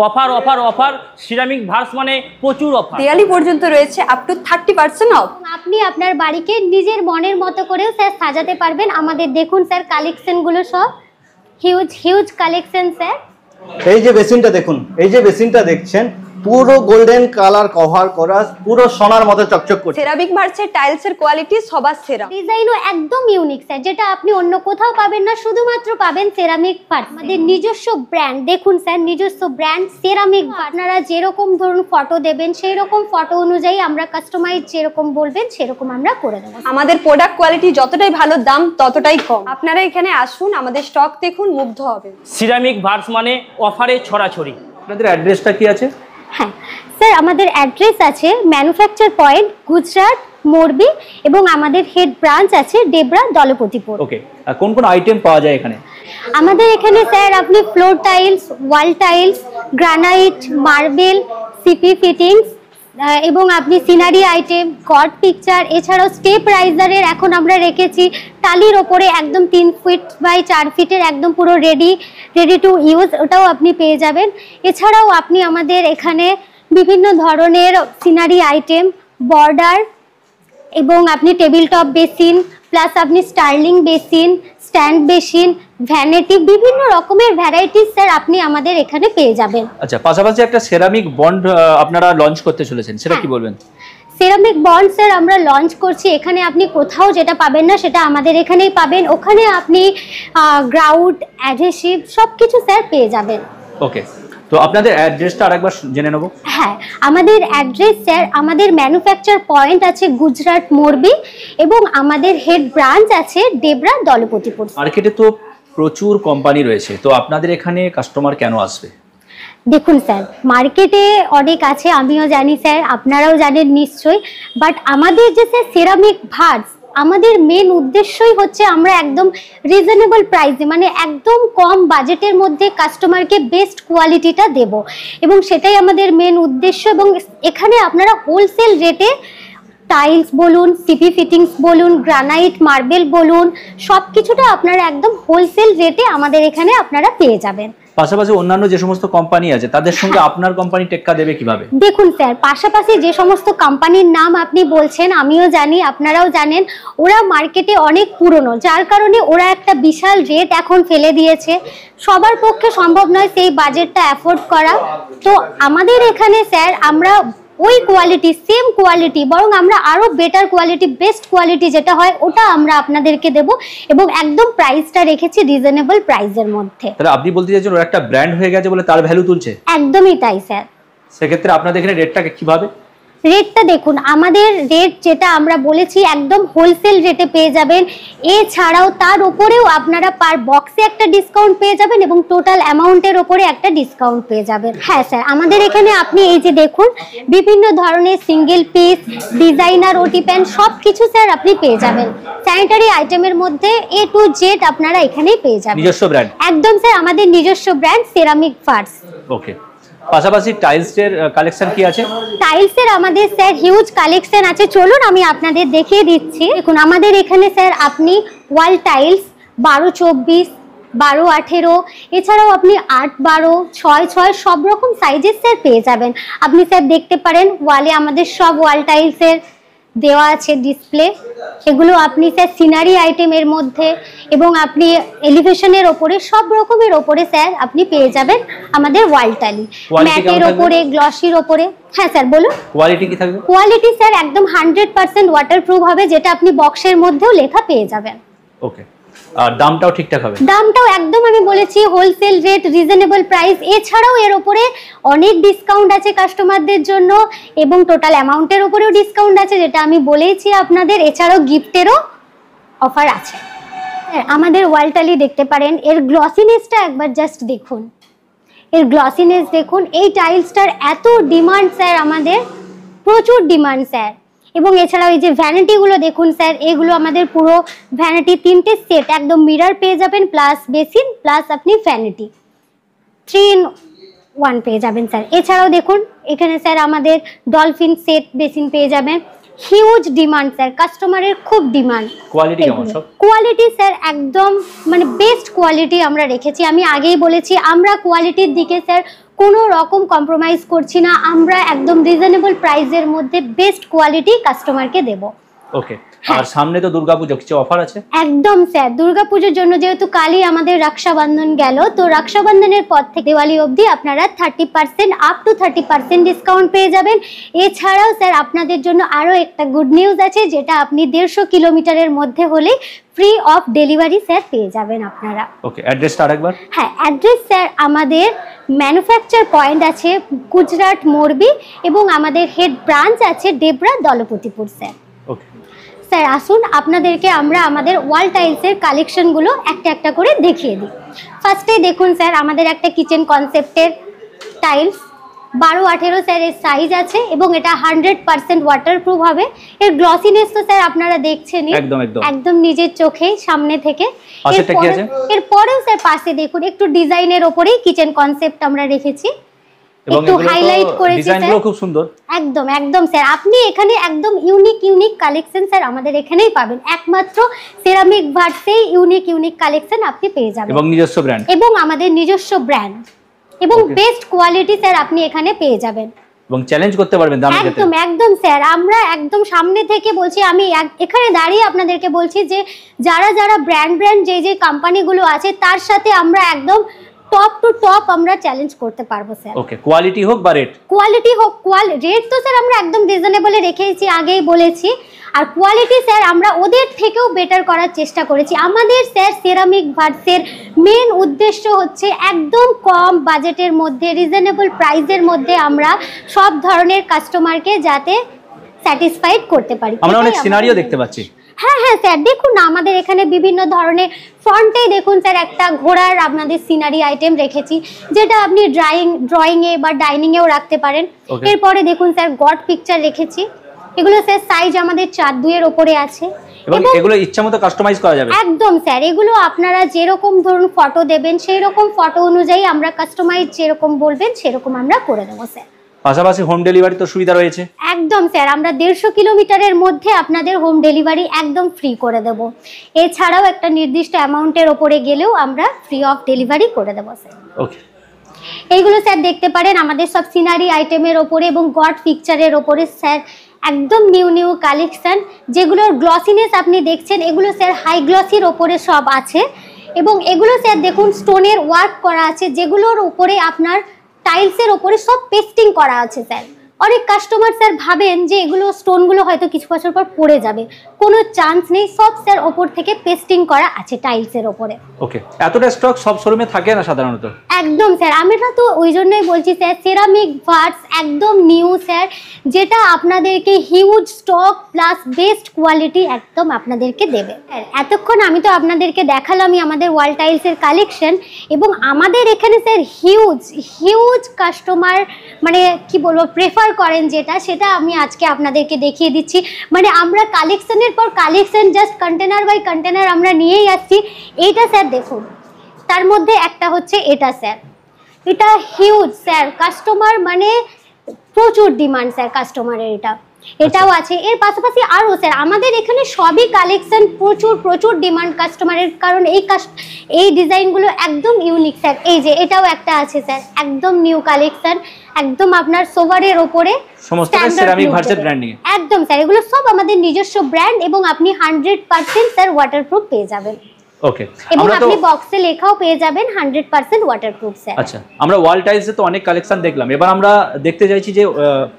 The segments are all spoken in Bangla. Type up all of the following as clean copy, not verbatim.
Offer offer offer ceramic verse মানে প্রচুর অফার। দিওয়ালি পর্যন্ত রয়েছে আপ টু 30% অফ। আপনি আপনার বাড়িকে নিজের মনের মতো করেও স্যার সাজাতে পারবেন। আমাদের দেখুন স্যার কালেকশনগুলো সব হিউজ হিউজ কালেকশন স্যার। এই যে বেসিনটা দেখুন, এই যে বেসিনটা দেখছেন পুরো গোল্ডেন কালার কভার করা, পুরো সোনার মতো চকচক করছে। সেরামিক ভার্সের টাইলসের কোয়ালিটি সবার সেরা, ডিজাইনও একদম ইউনিক স্যার, যেটা আপনি অন্য কোথাও পাবেন না, শুধুমাত্র পাবেন সেরামিক ভার্স। আমাদের নিজস্ব ব্র্যান্ড দেখুন স্যার, নিজস্ব ব্র্যান্ড সেরামিক। আপনারা যেরকম ধরুন ফটো দেবেন সেই রকম ফটো অনুযায়ী আমরা কাস্টমাইজ যেরকম বলবেন সেরকম আমরা করে দেবো। আমাদের প্রোডাক্ট কোয়ালিটি যতটাই ভালো, দাম ততটাই কম। আপনারা এখানে আসুন, আমাদের স্টক দেখুন, মুগ্ধ হবেন। সিরামিক ভার্স মানে অফারে ছড়াছড়ি। আপনাদের অ্যাড্রেসটা কি আছে? হ্যাঁ স্যার, আমাদের অ্যাড্রেস আছে ম্যানুফ্যাকচার পয়েন্ট, গুজরাট, মোরবি, এবং আমাদের হেড ব্রাঞ্চ আছে ডেবরা, দলপতিপুর। ওকে, কোন কোন আইটেম পাওয়া যায় এখানে? আমাদের এখানে স্যার আপনি floor tiles, wall tiles, granite, marble, CP fittings এবং আপনি সিনারি আইটেম, গড পিকচার, এছাড়াও স্টেপ রাইজারের এখন আমরা রেখেছি টালির ওপরে একদম 3 ফিট বাই 4 ফিটের একদম পুরো রেডি টু ইউজ, ওটাও আপনি পেয়ে যাবেন। এছাড়াও আপনি আমাদের এখানে বিভিন্ন ধরনের সিনারি আইটেম, বর্ডার এবং আপনি টেবিল টপ বেসিন, প্লাস আপনি sterling basin, stand basin, vanity, বিভিন্ন রকমের ভ্যারাইটিস স্যার আপনি আমাদের এখানে পেয়ে যাবেন। আচ্ছা, পাশাপাশি একটা সেরামিক বন্ড আপনারা লঞ্চ করতে চলেছেন, সেটা কি বলবেন? সেরামিক বন্ড স্যার আমরা লঞ্চ করছি। এখানে আপনি কোথাও যেটা পাবেন না সেটা আমাদের এখানেই পাবেন। ওখানে আপনি গ্রাউট, অ্যাডহেসিভ সব কিছু স্যার পেয়ে যাবেন। ওকে, তো আপনাদের অ্যাড্রেসটা আরেকবার জেনে নেব। হ্যাঁ, আমাদের অ্যাড্রেস স্যার, আমাদের ম্যানুফ্যাকচার পয়েন্ট আছে গুজরাট, মোরবি, এবং আমাদের হেড ব্রাঞ্চ আছে ডেবরা, দলপতিপুর। মার্কেটে তো প্রচুর কোম্পানি রয়েছে, তো আপনাদের এখানে কাস্টমার কেন আসবে? দেখুন স্যার, মার্কেটে অনেক আছে, আমিও জানি স্যার, আপনারাও জানেন নিশ্চয়ই, বাট আমাদের যে স্যার সেরামিক ভার্স, আমাদের মেন উদ্দেশ্যই হচ্ছে আমরা একদম রিজনেবল প্রাইসে, মানে একদম কম বাজেটের মধ্যে কাস্টমারকে বেস্ট কোয়ালিটিটা দেব, এবং সেটাই আমাদের মেন উদ্দেশ্য। এবং এখানে আপনারা হোলসেল রেটে টাইলস বলুন, সিপি ফিটিংস বলুন, গ্রানাইট, মার্বেল বলুন, সব কিছুটা আপনারা একদম হোলসেল রেটে আমাদের এখানে আপনারা পেয়ে যাবেন। পাশাপাশি অন্যান্য যে সমস্ত কোম্পানি আছে তাদের সঙ্গে আপনার কোম্পানি টেক্কা দেবে কিভাবে? দেখুন স্যার, পাশাপাশি যে সমস্ত কোম্পানির নাম আপনি বলছেন আমিও জানি, আপনারাও জানেন, ওরা মার্কেটে অনেক পুরনো, যার কারণে ওরা একটা বিশাল রেট এখন ফেলে দিয়েছে। সবার পক্ষে সম্ভব নয় সেই বাজেটটা অ্যাফোর্ড করা। তো আমাদের এখানে স্যার আমরা ওই কোয়ালিটি, সেম কোয়ালিটি, বরং আমরা আরো বেটার কোয়ালিটি, বেস্ট কোয়ালিটি যেটা হয় ওটা আমরা আপনাদেরকে দেব, এবং একদম প্রাইসটা রেখেছি রিজনেবল প্রাইসের মধ্যে। তাহলে আপনি বলতে চাইছেন ওরা একটা ব্র্যান্ড হয়ে গেছে বলে তার ভ্যালু তুলছে? একদমই তাই স্যার। সেক্ষেত্রে আপনাদের এখানে রেটটাকে কিভাবে? রেটটা দেখুন, আমাদের রেট যেটা আমরা বলেছি একদম হোলসেল রেটে পেয়ে যাবেন। এছাড়াও তার উপরেও আপনারা পার বক্সে একটা ডিসকাউন্ট পেয়ে যাবেন, এবং টোটাল অ্যামাউন্টের উপরে একটা ডিসকাউন্ট পেয়ে যাবেন। হ্যাঁ স্যার, আমাদের এখানে আপনি এই যে দেখুন বিভিন্ন ধরনের সিঙ্গেল পিস, ডিজাইনার, ওটি প্যান্ট সব কিছু স্যার আপনি পেয়ে যাবেন। স্যানিটারি আইটেমের মধ্যে A to Z আপনারা এখানেই পেয়ে যাবেন। নিজস্ব ব্র্যান্ড? একদম স্যার, আমাদের নিজস্ব ব্র্যান্ড সেরামিক ভার্স। ওকে, পাশাপাশি টাইলসের কালেকশন কি আছে? টাইলসের আমাদের স্যার হিউজ কালেকশন আছে, চলুন আমি আপনাদের দেখিয়ে দিচ্ছি। দেখুন আমাদের এখানে স্যার আপনি ওয়াল টাইলস 12-24, 12-18, এছাড়াও আপনি 8-12, 6-6 সব রকম সাইজের স্যার পেয়ে যাবেন। আপনি স্যার দেখতে পারেন ওয়ালে আমাদের সব ওয়াল টাইলসের দেওয়া আছে ডিসপ্লে। এগুলো আপনি স্যার সিনারি আইটেমের মধ্যে এবং আপনি এলিভেশনের ওপরে সব রকমের ওপরে স্যার আপনি পেয়ে যাবেন আমাদের ওয়াল টাইল, ম্যাটের ওপরে, গ্লসির ওপরে। হ্যাঁ স্যার বলুন। কোয়ালিটি কি থাকবে? কোয়ালিটি স্যার একদম 100% ওয়াটারপ্রুফ হবে, যেটা আপনি বক্সের মধ্যেও লেখা পেয়ে যাবেন। ওকে, আর দামটাও ঠিকঠাক হবে? দামটাও একদম আমি বলেছি হোলসেল রেট, রিজনেবল প্রাইস। এছাড়াও এর উপরে অনেক ডিসকাউন্ট আছে কাস্টমারদের জন্য, এবং টোটাল অ্যামাউন্টের উপরেও ডিসকাউন্ট আছে, যেটা আমি বলেইছি আপনাদের। এছাড়াও গিফটেরও অফার আছে। আমাদের ওয়ালটালি দেখতে পারেন, এর গ্লসিনেসটা একবার জাস্ট দেখুন, এর গ্লসিনেস দেখুন। এই টাইলসটার এত ডিমান্ড স্যার, আমাদের প্রচুর ডিমান্ড স্যার। এবং এছাড়াও এই যে ভ্যানিটিগুলো দেখুন স্যার, এগুলো আমাদের পুরো ভ্যানিটি 3টে সেট, একদম মিরর পেয়ে যাবেন, প্লাস বেসিন, প্লাস আপনি ভ্যানিটি 3 in 1 পেয়ে যাবেন স্যার। এছাড়াও দেখুন এখানে স্যার আমাদের ডলফিন সেট বেসিন পেয়ে যাবেন। হিউজ ডিমান্ড স্যার, কাস্টমারের খুব ডিমান্ড। কোয়ালিটি কেমন? সব কোয়ালিটি স্যার একদম মানে বেস্ট কোয়ালিটি আমরা রেখেছি। আমি আগেই বলেছি আমরা কোয়ালিটির দিকে স্যার কোনো রকম কম্প্রোমাইজ করছি না, আমরা একদম রিজনেবল প্রাইসের মধ্যে বেস্ট কোয়ালিটি কাস্টমারকে দেব। ওকে, আর সামনে তো দুর্গাপুজো, কিছু অফার আছে? একদম স্যার, দুর্গাপুজোর জন্য যেহেতু কালই আমাদের রক্ষাবন্ধন গেল, তো রক্ষাবন্ধনের পর থেকে দিওয়ালি অবধি আপনারা 30% আপ টু 30% ডিসকাউন্ট পেয়ে যাবেন। এছাড়াও স্যার আপনাদের জন্য আরও একটা গুড নিউজ আছে, যেটা আপনি 150 কিলোমিটারের মধ্যে হলেই ফ্রি অফ ডেলিভারি স্যার পেয়ে যাবেন আপনারা। ওকে, অ্যাড্রেসটা আরেকবার? হ্যাঁ, অ্যাড্রেস স্যার আমাদের ম্যানুফ্যাকচার পয়েন্ট আছে গুজরাট মোরবি, এবং আমাদের হেড ব্রাঞ্চ আছে Debra Dalpatipur sir. Okay sir আসুন আপনাদেরকে আমরা আমাদের ওয়াল টাইলসের কালেকশনগুলো একটা একটা করে দেখিয়ে দিই। ফার্স্টেই দেখুন স্যার, আমাদের একটা কিচেন কনসেপ্টের টাইলস 12-18 স্যার এর সাইজ আছে, এবং এটা 100% ওয়াটারপ্রুফ হবে। এর গ্লসিনেস তো স্যার আপনারা দেখছেনই, একদম নিজের চোখে সামনে থেকে। এরপরেও স্যার পাশে দেখুন একটু ডিজাইনের ওপরেই কিচেন কনসেপ্ট আমরা রেখেছি, একটু হাইলাইট করেছি স্যার, খুব সুন্দর। একদম একদম স্যার, আপনি এখানে একদম ইউনিক কালেকশন স্যার আমাদের এখানেই পাবেন। একমাত্র সেরামিক ভার্সেই ইউনিক কালেকশন আপনি পেয়ে যাবেন, এবং নিজস্ব ব্র্যান্ড, এবং আমাদের নিজস্ব ব্র্যান্ড, এবং বেস্ট কোয়ালিটি স্যার আপনি এখানে পেয়ে যাবেন, এবং চ্যালেঞ্জ করতে পারবেন দামের ক্ষেত্রে। একদম একদম স্যার, আমরা একদম সামনে থেকে বলছি, আমি এখানে দাঁড়িয়ে আপনাদেরকে বলছি যে যারা ব্র্যান্ড যে কোম্পানিগুলো আছে তার সাথে আমরা একদম টপ টু টপ আমরা চ্যালেঞ্জ করতে পারবো স্যার। ওকে, কোয়ালিটি হোক বা রেট? কোয়ালিটি হোক, রেট তো স্যার আমরা একদম রিজনেবলে রেখেছি, আগেই বলেছি। আর কোয়ালিটি স্যার আমরা ওদের থেকেও বেটার করার চেষ্টা করেছি। আমাদের স্যার সেরামিক ভার্সের মেন উদ্দেশ্য হচ্ছে একদম কম বাজেটের মধ্যে রিজনেবল প্রাইসের মধ্যে আমরা সব ধরনের কাস্টমারকে যাতে স্যাটিসফাইড করতে পারি। আমরা অনেক সিনারিও দেখতে পাচ্ছি। হ্যাঁ স্যার, দেখুন না আমাদের এখানে বিভিন্ন ধরনের, ফ্রন্টেই দেখুন স্যার একটা ঘোড়ার আপনাদের সিনারি আইটেম রেখেছি, যেটা আপনি ড্রয়িংয়ে বা ডাইনিংয়েও রাখতে পারেন। এরপরে দেখুন স্যার গড পিকচার রেখেছি, এগুলো স্যার সাইজ আমাদের 4-2 এর উপরে আছে, এবং এগুলো ইচ্ছামতো কাস্টমাইজ করা যাবে। একদম স্যার, এগুলো আপনারা যেরকম ধরুন ফটো দেবেন সেই রকম ফটো অনুযায়ী আমরা কাস্টমাইজ যেরকম বলবেন সেরকম আমরা করে দেবো স্যার। পাশাপাশি হোম ডেলিভারি তো সুবিধা রয়েছে? একদম স্যার, আমরা 150 কিলোমিটারের মধ্যে আপনাদের হোম ডেলিভারি একদম ফ্রি করে দেব। এছাড়াও একটা নির্দিষ্ট অ্যামাউন্টের ওপরে গেলেও আমরা ফ্রি অফ ডেলিভারি করে দেবো স্যার। ওকে, এইগুলো স্যার দেখতে পারেন আমাদের সব সিনারি আইটেমের ওপরে এবং গড পিকচারের ওপরে স্যার একদম নিউ কালেকশন, যেগুলোর গ্লসিনেস আপনি দেখছেন এগুলো স্যার হাই গ্লসির ওপরে সব আছে, এবং এগুলো স্যার দেখুন স্টোনের ওয়ার্ক করা আছে, যেগুলোর উপরে আপনার টাইলসের ওপরে সব পেস্টিং করা আছে স্যার। অনেক কাস্টমার স্যার ভাবেন যে এগুলো স্টোনগুলো হয়তো কিছু বছর পর পড়ে যাবে, কোনো চান্স নেই, সব স্যার ওপর থেকে পেস্টিং করা আছে টাইলসের ওপরে। ওকে, এতটা স্টক সব শোরুমে থাকে না সাধারণত? একদম স্যার, আমরা তো ওই জন্যই বলছি স্যার সেরামিক ভার্স একদম নিউ স্যার, যেটা আপনাদেরকে huge stock plus best quality একদম আপনাদেরকে দেবে। এতক্ষণ আমি তো আপনাদেরকে দেখালামই আমাদের ওয়াল টাইলসের কালেকশন, এবং আমাদের এখানে স্যার হিউজ কাস্টমার মানে কি বলবো প্রেফার করেন যেটা, সেটা আমি আজকে আপনাদেরকে দেখিয়ে দিচ্ছি। মানে আমরা কালেকশনের পর collection just container by container আমরা নিয়েই আসছি। এইটা স্যার দেখুন, তার মধ্যে একটা হচ্ছে এটা স্যার, এটা হিউজ স্যার, কাস্টমার মানে প্রচুর ডিমান্ড স্যার কাস্টমারের, এটাও আছে। এর পাশাপাশি আরও স্যার আমাদের এখানে সবই কালেকশন প্রচুর ডিমান্ড কাস্টমারের, কারণ এই ডিজাইনগুলো একদম ইউনিক স্যার। এই যে এটাও একটা আছে স্যার, একদম নিউ কালেকশন, একদম আপনার সোভারের ওপরে একদম স্যার, এগুলো সব আমাদের নিজস্ব ব্র্যান্ড, এবং আপনি 100% স্যার ওয়াটারপ্রুফ পেয়ে যাবেন। ওকে, এবং আপনি বক্সে লেখাও পেয়ে যাবেন 100% ওয়াটারপ্রুফ স্যার। আচ্ছা, আমরা ওয়াল টাইলসে তো অনেক কালেকশন দেখলাম, এবার আমরা দেখতে চাইছি যে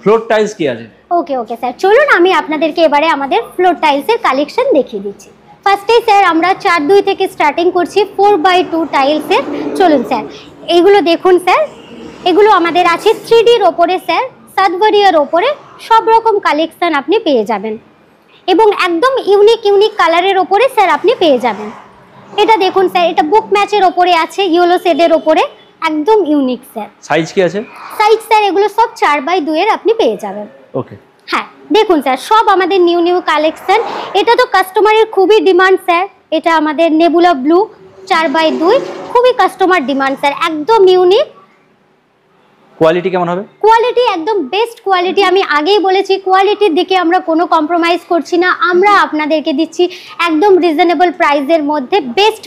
ফ্লোর টাইলস কি আছে। ওকে স্যার, চলুন আমি আপনাদেরকে এবারে আমাদের ফ্লোর টাইলসের কালেকশন দেখিয়ে দিচ্ছি। ফার্স্টেই স্যার আমরা 4-2 থেকে স্টার্টিং করছি 4x2 টাইলসের। চলুন স্যার, এইগুলো দেখুন স্যার, এগুলো আমাদের আছে 3Dর ওপরে স্যার, সাদভারিয়ার ওপরে সব রকম কালেকশন আপনি পেয়ে যাবেন, এবং একদম ইউনিক কালারের ওপরে স্যার আপনি পেয়ে যাবেন। এটা দেখুন স্যার, এটা বুক ম্যাচের ওপরে আছে, ইয়েলো শেডের ওপরে, একদম ইউনিক স্যার। সাইজ কি আছে? সাইজ স্যার এগুলো সব 4x2 এর আপনি পেয়ে যাবেন। ওকে, হ্যাঁ দেখুন স্যার, সব আমাদের নিউ কালেকশন। এটা তো কাস্টমারের খুবই ডিমান্ড স্যার, এটা আমাদের নেবুলা ব্লু 4x2, খুবই কাস্টমার ডিমান্ড স্যার, একদম ইউনিক। কোয়ালিটি কেমন হবে? কোয়ালিটি একদম বেস্ট কোয়ালিটি, আমি আগেই বলেছি কোয়ালিটির দিকে আমরা কোনো কম্প্রোমাইজ করছি না, আমরা আপনাদেরকে দিচ্ছি একদম রিজনেবল প্রাইসের মধ্যে বেস্ট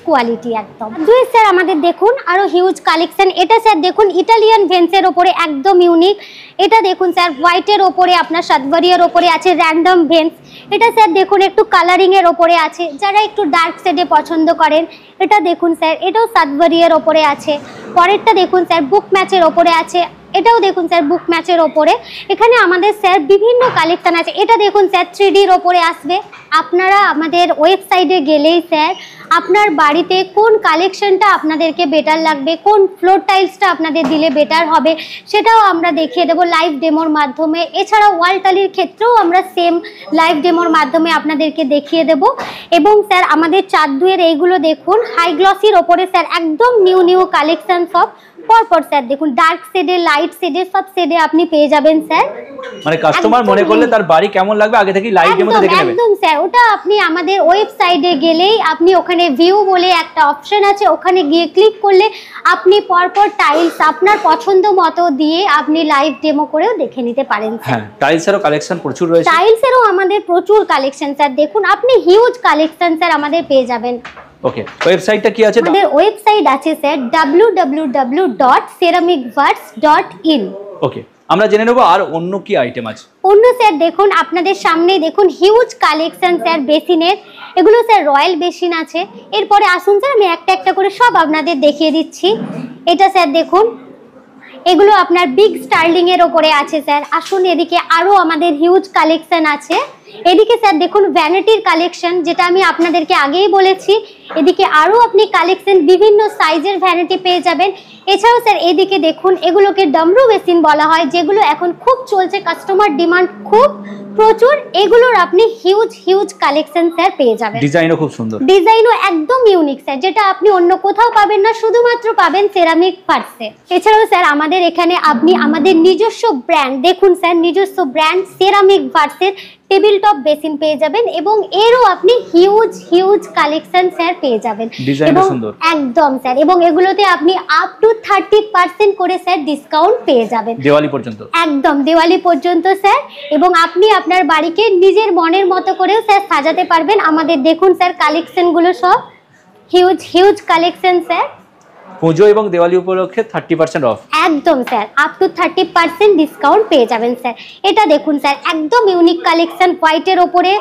কোয়ালিটি একদম। দুই স্যার আমাদের দেখুন আরো হিউজ কালেকশন। এটা স্যার দেখুন ইটালিয়ান ভেন্সের ওপরে একদম ইউনিক। এটা দেখুন স্যার হোয়াইটের ওপরে আপনার সাতভারিয়ার ওপরে আছে র্যান্ডম ভেন্স। এটা স্যার দেখুন একটু কালারিং এর ওপরে আছে, যারা একটু ডার্ক শেডে পছন্দ করেন। এটা দেখুন স্যার এটাও সাতভারিয়ার ওপরে আছে। পরেরটা দেখুন স্যার বুক ম্যাচের ওপরে আছে। এটাও দেখুন স্যার বুক ম্যাচের ওপরে। এখানে আমাদের স্যার বিভিন্ন কালেকশন আছে। এটা দেখুন স্যার 3Dর ওপরে আসবে। আপনারা আমাদের ওয়েবসাইটে গেলেই স্যার আপনার বাড়িতে কোন কালেকশনটা আপনাদেরকে বেটার লাগবে, কোন ফ্লোর টাইলসটা আপনাদের দিলে বেটার হবে, সেটাও আমরা দেখিয়ে দেবো লাইভ ডেমোর মাধ্যমে। এছাড়াও ওয়াল টালির ক্ষেত্রেও আমরা সেম লাইভ ডেমোর মাধ্যমে আপনাদেরকে দেখিয়ে দেব। এবং স্যার আমাদের চার দুয়ের এইগুলো দেখুন হাই গ্লসির ওপরে স্যার একদম নিউ কালেকশন সব পরপর স্যার দেখুন ডার্ক শেডে লাইট শেডে সব শেডে আপনি পেয়ে যাবেন স্যার। মানে কাস্টমার মনে করলে তার বাড়ি কেমন লাগবে আগে থেকেই লাইভ ডেমোতে দেখে নেবে। একদম স্যার, ওটা আপনি আমাদের ওয়েবসাইটে গেলেই আপনি ওখানে ভিউ বলে একটা অপশন আছে, ওখানে গিয়ে ক্লিক করলে আপনি পরপর টাইলস আপনার পছন্দ মতো দিয়ে আপনি লাইভ ডেমো করেও দেখে নিতে পারেন। হ্যাঁ, টাইলসেরও কালেকশন প্রচুর রয়েছে। টাইলসেরও আমাদের প্রচুর কালেকশন স্যার দেখুন, আপনি হিউজ কালেকশন স্যার আমাদের পেয়ে যাবেন। ওকে, ওয়েবসাইটটা কি আছে? আমাদের ওয়েবসাইট আছে স্যার www.ceramicworks.in। ওকে, আমরা জেনে নেব আর অন্য কি আইটেম আছে। অন্য স্যার দেখুন আপনাদের সামনেই দেখুন হিউজ কালেকশন স্যার বেসিনের। এগুলো স্যার রয়্যাল বেসিন আছে। এরপরে আসুন স্যার আমি একটা একটা করে সব আপনাদের দেখিয়ে দিচ্ছি। এটা স্যার দেখুন এগুলো আপনার বিগ স্টার্লিং এর ওপরে আছে স্যার। আসুন এদিকে আরো আমাদের হিউজ কালেকশন আছে। এদিকে স্যার দেখুন ভ্যানিটির কালেকশন, যেটা আমি আপনাদেরকে আগেই বলেছি। এদিকে আরো আপনি কালেকশন বিভিন্ন সাইজের ভ্যানিটি পেয়ে যাবেন। এছাড়াও স্যার এদিকে দেখুন এগুলোকে ডামরু বেসিন বলা হয়, যেগুলো এখন খুব চলছে, কাস্টমার ডিমান্ড খুব প্রচুর। এগুলোর আপনি হিউজ কালেকশন স্যার পেয়ে যাবেন। ডিজাইনও খুব সুন্দর, ডিজাইনও একদম ইউনিক স্যার, যেটা আপনি অন্য কোথাও পাবেন না, শুধুমাত্র পাবেন সেরামিক ভার্সে। এছাড়াও স্যার আমাদের এখানে আপনি আমাদের নিজস্ব ব্র্যান্ড দেখুন স্যার, নিজস্ব ব্র্যান্ড সেরামিক ভার্সের টেবিল টপ বেসিন পেয়ে যাবেন এবং এরও আপনি হিউজ কালেকশন স্যার পেয়ে যাবেন। ডিজাইনও সুন্দর একদম স্যার, এবং এগুলোতে আপনি আপ টু 30% করে স্যার ডিসকাউন্ট পেয়ে যাবেন দিওয়ালি পর্যন্ত। একদম দিওয়ালি পর্যন্ত স্যার। এবং আপনি আপনার বাড়িকে নিজের মনের মতো করেও স্যার সাজাতে পারবেন। আমাদের দেখুন স্যার কালেকশন গুলো সব হিউজ কালেকশন স্যার। পুজো এবং দিওয়ালি উপলক্ষে 30% অফ। একদম স্যার, আপ টু 30% ডিসকাউন্ট পেয়ে যাবেন স্যার। এটা দেখুন স্যার একদম ইউনিক কালেকশন, হোয়াইটের ওপরে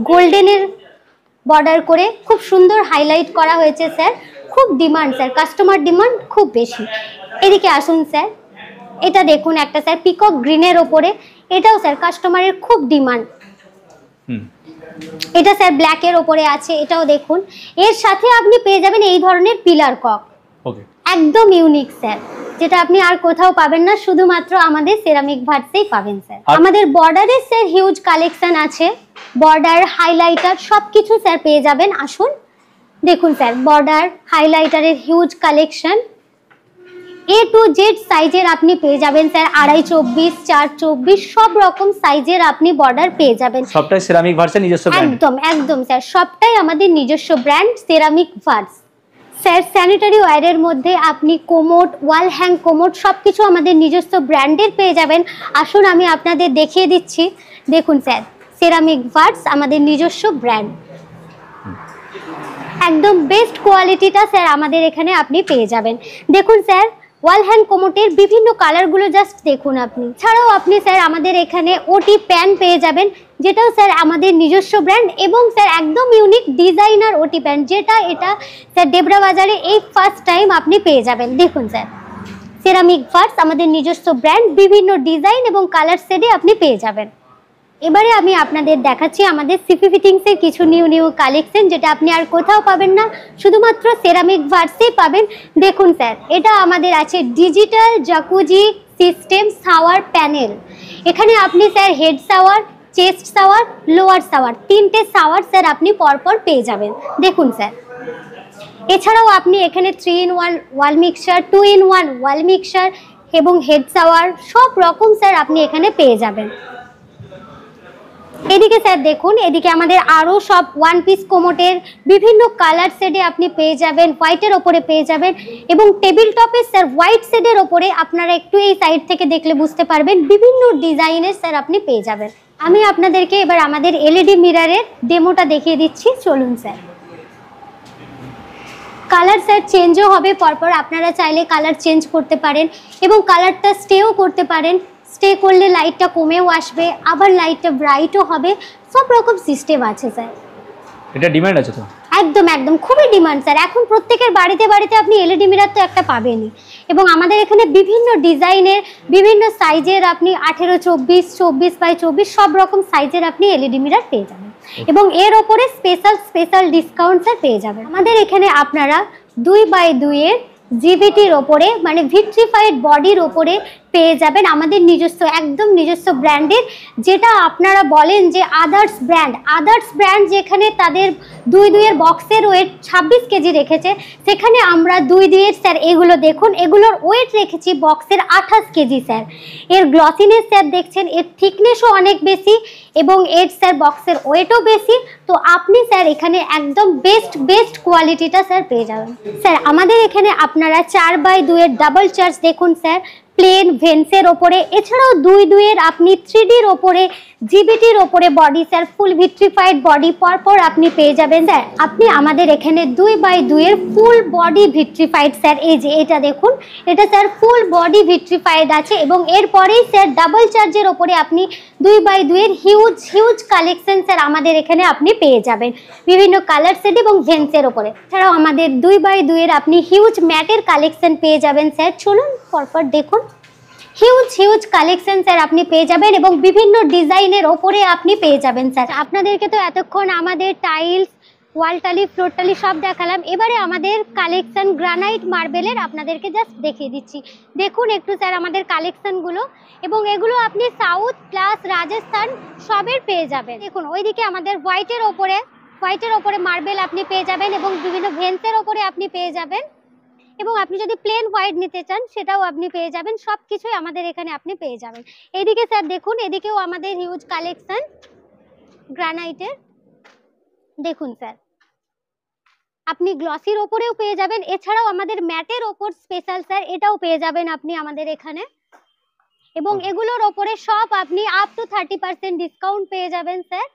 গোল্ডেনের বর্ডার করে খুব সুন্দর হাইলাইট করা হয়েছে স্যার। খুব ডিমান্ড স্যার, কাস্টমার ডিমান্ড খুব বেশি। এদিকে আসুন স্যার, এটা দেখুন একটা স্যার পিকক গ্রিনের ওপরে, এটাও স্যার কাস্টমারের খুব ডিমান্ড। এটা স্যার ব্ল্যাকের ওপরে আছে, এটাও দেখুন। এর সাথে আপনি পেয়ে যাবেন এই ধরনের পিলার কক, একদম ইউনিক স্যার, যেটা আপনি আর কোথাও পাবেন না, শুধুমাত্র আমাদের সেরামিক ভার্সেই পাবেন স্যার। আমাদের বর্ডারের স্যার হিউজ কালেকশন আছে, বর্ডার হাইলাইটার সবকিছু স্যার পেয়ে যাবেন। আসুন দেখুন স্যার বর্ডার হাইলাইটারের huge collection, A to Z সাইজের আপনি পেয়ে যাবেন স্যার। 2.5, 24, 4, 24 সব রকম সাইজের আপনি বর্ডার পেয়ে যাবেন। সবটাই সেরামিক ভার্সের নিজস্ব ব্র্যান্ড। একদম স্যার, সবটাই আমাদের নিজস্ব brand ceramic verse. Sir sanitary ওয়্যারের মধ্যে আপনি কোমোড, ওয়াল হ্যাং কোমোড সবকিছু আমাদের নিজস্ব ব্র্যান্ডের পেয়ে যাবেন। আসুন আমি আপনাদের দেখিয়ে দিচ্ছি। দেখুন স্যার সেরামিক ভার্স আমাদের নিজস্ব ব্র্যান্ড, একদম বেস্ট কোয়ালিটিটা স্যার আমাদের এখানে আপনি পেয়ে যাবেন। দেখুন স্যার ওয়াল হ্যাং কোমোটের বিভিন্ন কালারগুলো জাস্ট দেখুন আপনি। ছাড়াও আপনি স্যার আমাদের এখানে ওটি প্যান পেয়ে যাবেন, যেটাও স্যার আমাদের নিজস্ব ব্র্যান্ড এবং স্যার একদম ইউনিক ডিজাইনার ওটি প্যান, যেটা এটা স্যার ডেবরা বাজারে এই ফার্স্ট টাইম আপনি পেয়ে যাবেন। দেখুন স্যার সেরামিক ভার্স আমাদের নিজস্ব ব্র্যান্ড, বিভিন্ন ডিজাইন এবং কালার সেটে আপনি পেয়ে যাবেন। এবারে আমি আপনাদের দেখাচ্ছি আমাদের সিপি ফিটিংসের কিছু নিউ কালেকশন, যেটা আপনি আর কোথাও পাবেন না, শুধুমাত্র সেরামিক ভার্সেই পাবেন। দেখুন স্যার এটা আমাদের আছে digital jacuzzi system shower panel. এখানে আপনি sir head shower, chest shower, lower shower, 3টে শাওয়ার স্যার আপনি পরপর পেয়ে যাবেন। দেখুন স্যার এছাড়াও আপনি এখানে 3-in-1 ওয়াল মিক্সার, 2-in-1 ওয়াল মিক্সার এবং হেড শাওয়ার সব রকম স্যার আপনি এখানে পেয়ে যাবেন। এদিকে স্যার দেখুন, এদিকে আমাদের আরো সব ওয়ান পিস কোমোটের বিভিন্ন কালার শেডে আপনি পেয়ে যাবেন, হোয়াইটের ওপরে পেয়ে যাবেন এবং টেবিল টপে স্যার হোয়াইট শেডের ওপরে আপনারা একটু এই সাইড থেকে দেখলে বুঝতে পারবেন বিভিন্ন ডিজাইনের স্যার আপনি পেয়ে যাবেন। আমি আপনাদেরকে এবার আমাদের এলইডি মিররের ডেমোটা দেখিয়ে দিচ্ছি, চলুন স্যার। কালার স্যার চেঞ্জও হবে পরপর, আপনারা চাইলে কালার চেঞ্জ করতে পারেন এবং কালারটা স্টেও করতে পারেন। স্টে করলে লাইটটা কমেও আসবে, আবার লাইটটা ব্রাইটও হবে, সব রকম সিস্টেম আছে স্যার। এটা ডিমান্ড আছে তো? একদম একদম খুবই ডিমান্ড স্যার। এখন প্রত্যেকের বাড়িতে বাড়িতে আপনি এলইডি মিরর তো একটা পাবেনই এবং আমাদের এখানে বিভিন্ন ডিজাইনের বিভিন্ন সাইজের আপনি 18-24, 24x24 সব রকম সাইজের আপনি এলইডি মিরর পেয়ে যাবেন এবং এর ওপরে স্পেশাল ডিসকাউন্ট স্যার পেয়ে যাবেন। আমাদের এখানে আপনারা 2x2 এর জিবিটির ওপরে মানে ভিট্রিফাইড বডির ওপরে পেয়ে যাবেন আমাদের নিজস্ব একদম নিজস্ব ব্র্যান্ডের, যেটা আপনারা বলেন যে আদার্স ব্র্যান্ড যেখানে তাদের 2x2 এর বক্সের ওয়েট 26 কেজি রেখেছে, সেখানে আমরা 2x2 এর স্যার এগুলো দেখুন, এগুলোর ওয়েট রেখেছি বক্সের 28 কেজি স্যার। এর গ্লসিনেস স্যার দেখছেন, এর থিকনেসও অনেক বেশি এবং এর স্যার বক্সের ওয়েটও বেশি। তো আপনি স্যার এখানে একদম বেস্ট কোয়ালিটিটা স্যার পেয়ে যাবেন। স্যার আমাদের এখানে আপনারা 4x2 এর ডাবল চার্জ দেখুন স্যার, প্লেন ভেন্সের ওপরে, এছাড়াও 2x2 এর আপনি 3Dর ওপরে জিবিটির ওপরে বডি স্যার ফুল ভিট্রিফাইড বডি পরপর আপনি পেয়ে যাবেন স্যার। আপনি আমাদের এখানে 2x2 এর ফুল বডি ভিট্রিফাইড স্যার, এই যে এটা দেখুন, এটা স্যার ফুল বডি ভিট্রিফাইড আছে এবং এরপরেই স্যার ডাবল চার্জের ওপরে আপনি 2x2 এর হিউজ কালেকশন স্যার আমাদের এখানে আপনি পেয়ে যাবেন বিভিন্ন কালার সেট এবং ভেন্সের ওপরে। এছাড়াও আমাদের 2x2 এর আপনি হিউজ ম্যাটের কালেকশন পেয়ে যাবেন স্যার, চলুন পরপর দেখুন। হিউজ কালেকশন স্যার আপনি পেয়ে যাবেন এবং বিভিন্ন ডিজাইনের ওপরে আপনি পেয়ে যাবেন স্যার। আপনাদেরকে তো এতক্ষণ আমাদের টাইলস, ওয়াল টালি, ফ্লোর টালি সব দেখালাম, এবারে আমাদের কালেকশন গ্রানাইট মার্বেলের আপনাদেরকে জাস্ট দেখিয়ে দিচ্ছি। দেখুন একটু স্যার আমাদের কালেকশনগুলো এবং এগুলো আপনি সাউথ প্লাস রাজস্থান সবের পেয়ে যাবেন। দেখুন ওইদিকে আমাদের হোয়াইটের ওপরে মার্বেল আপনি পেয়ে যাবেন এবং বিভিন্ন ভেন্সের ওপরে আপনি পেয়ে যাবেন এবং আপনি যদি প্লেন হোয়াইট নিতে চান সেটাও আপনি পেয়ে যাবেন, সব কিছুই আমাদের এখানে আপনি পেয়ে যাবেন। এইদিকে স্যার দেখুন, এদিকেও আমাদের হিউজ কালেকশন গ্রানাইটের দেখুন স্যার, আপনি গ্লসির ওপরেও পেয়ে যাবেন, এছাড়াও আমাদের ম্যাটের ওপর স্পেশাল স্যার এটাও পেয়ে যাবেন আপনি আমাদের এখানে এবং এগুলোর ওপরে সব আপনি আপ টু 30% ডিসকাউন্ট পেয়ে যাবেন স্যার,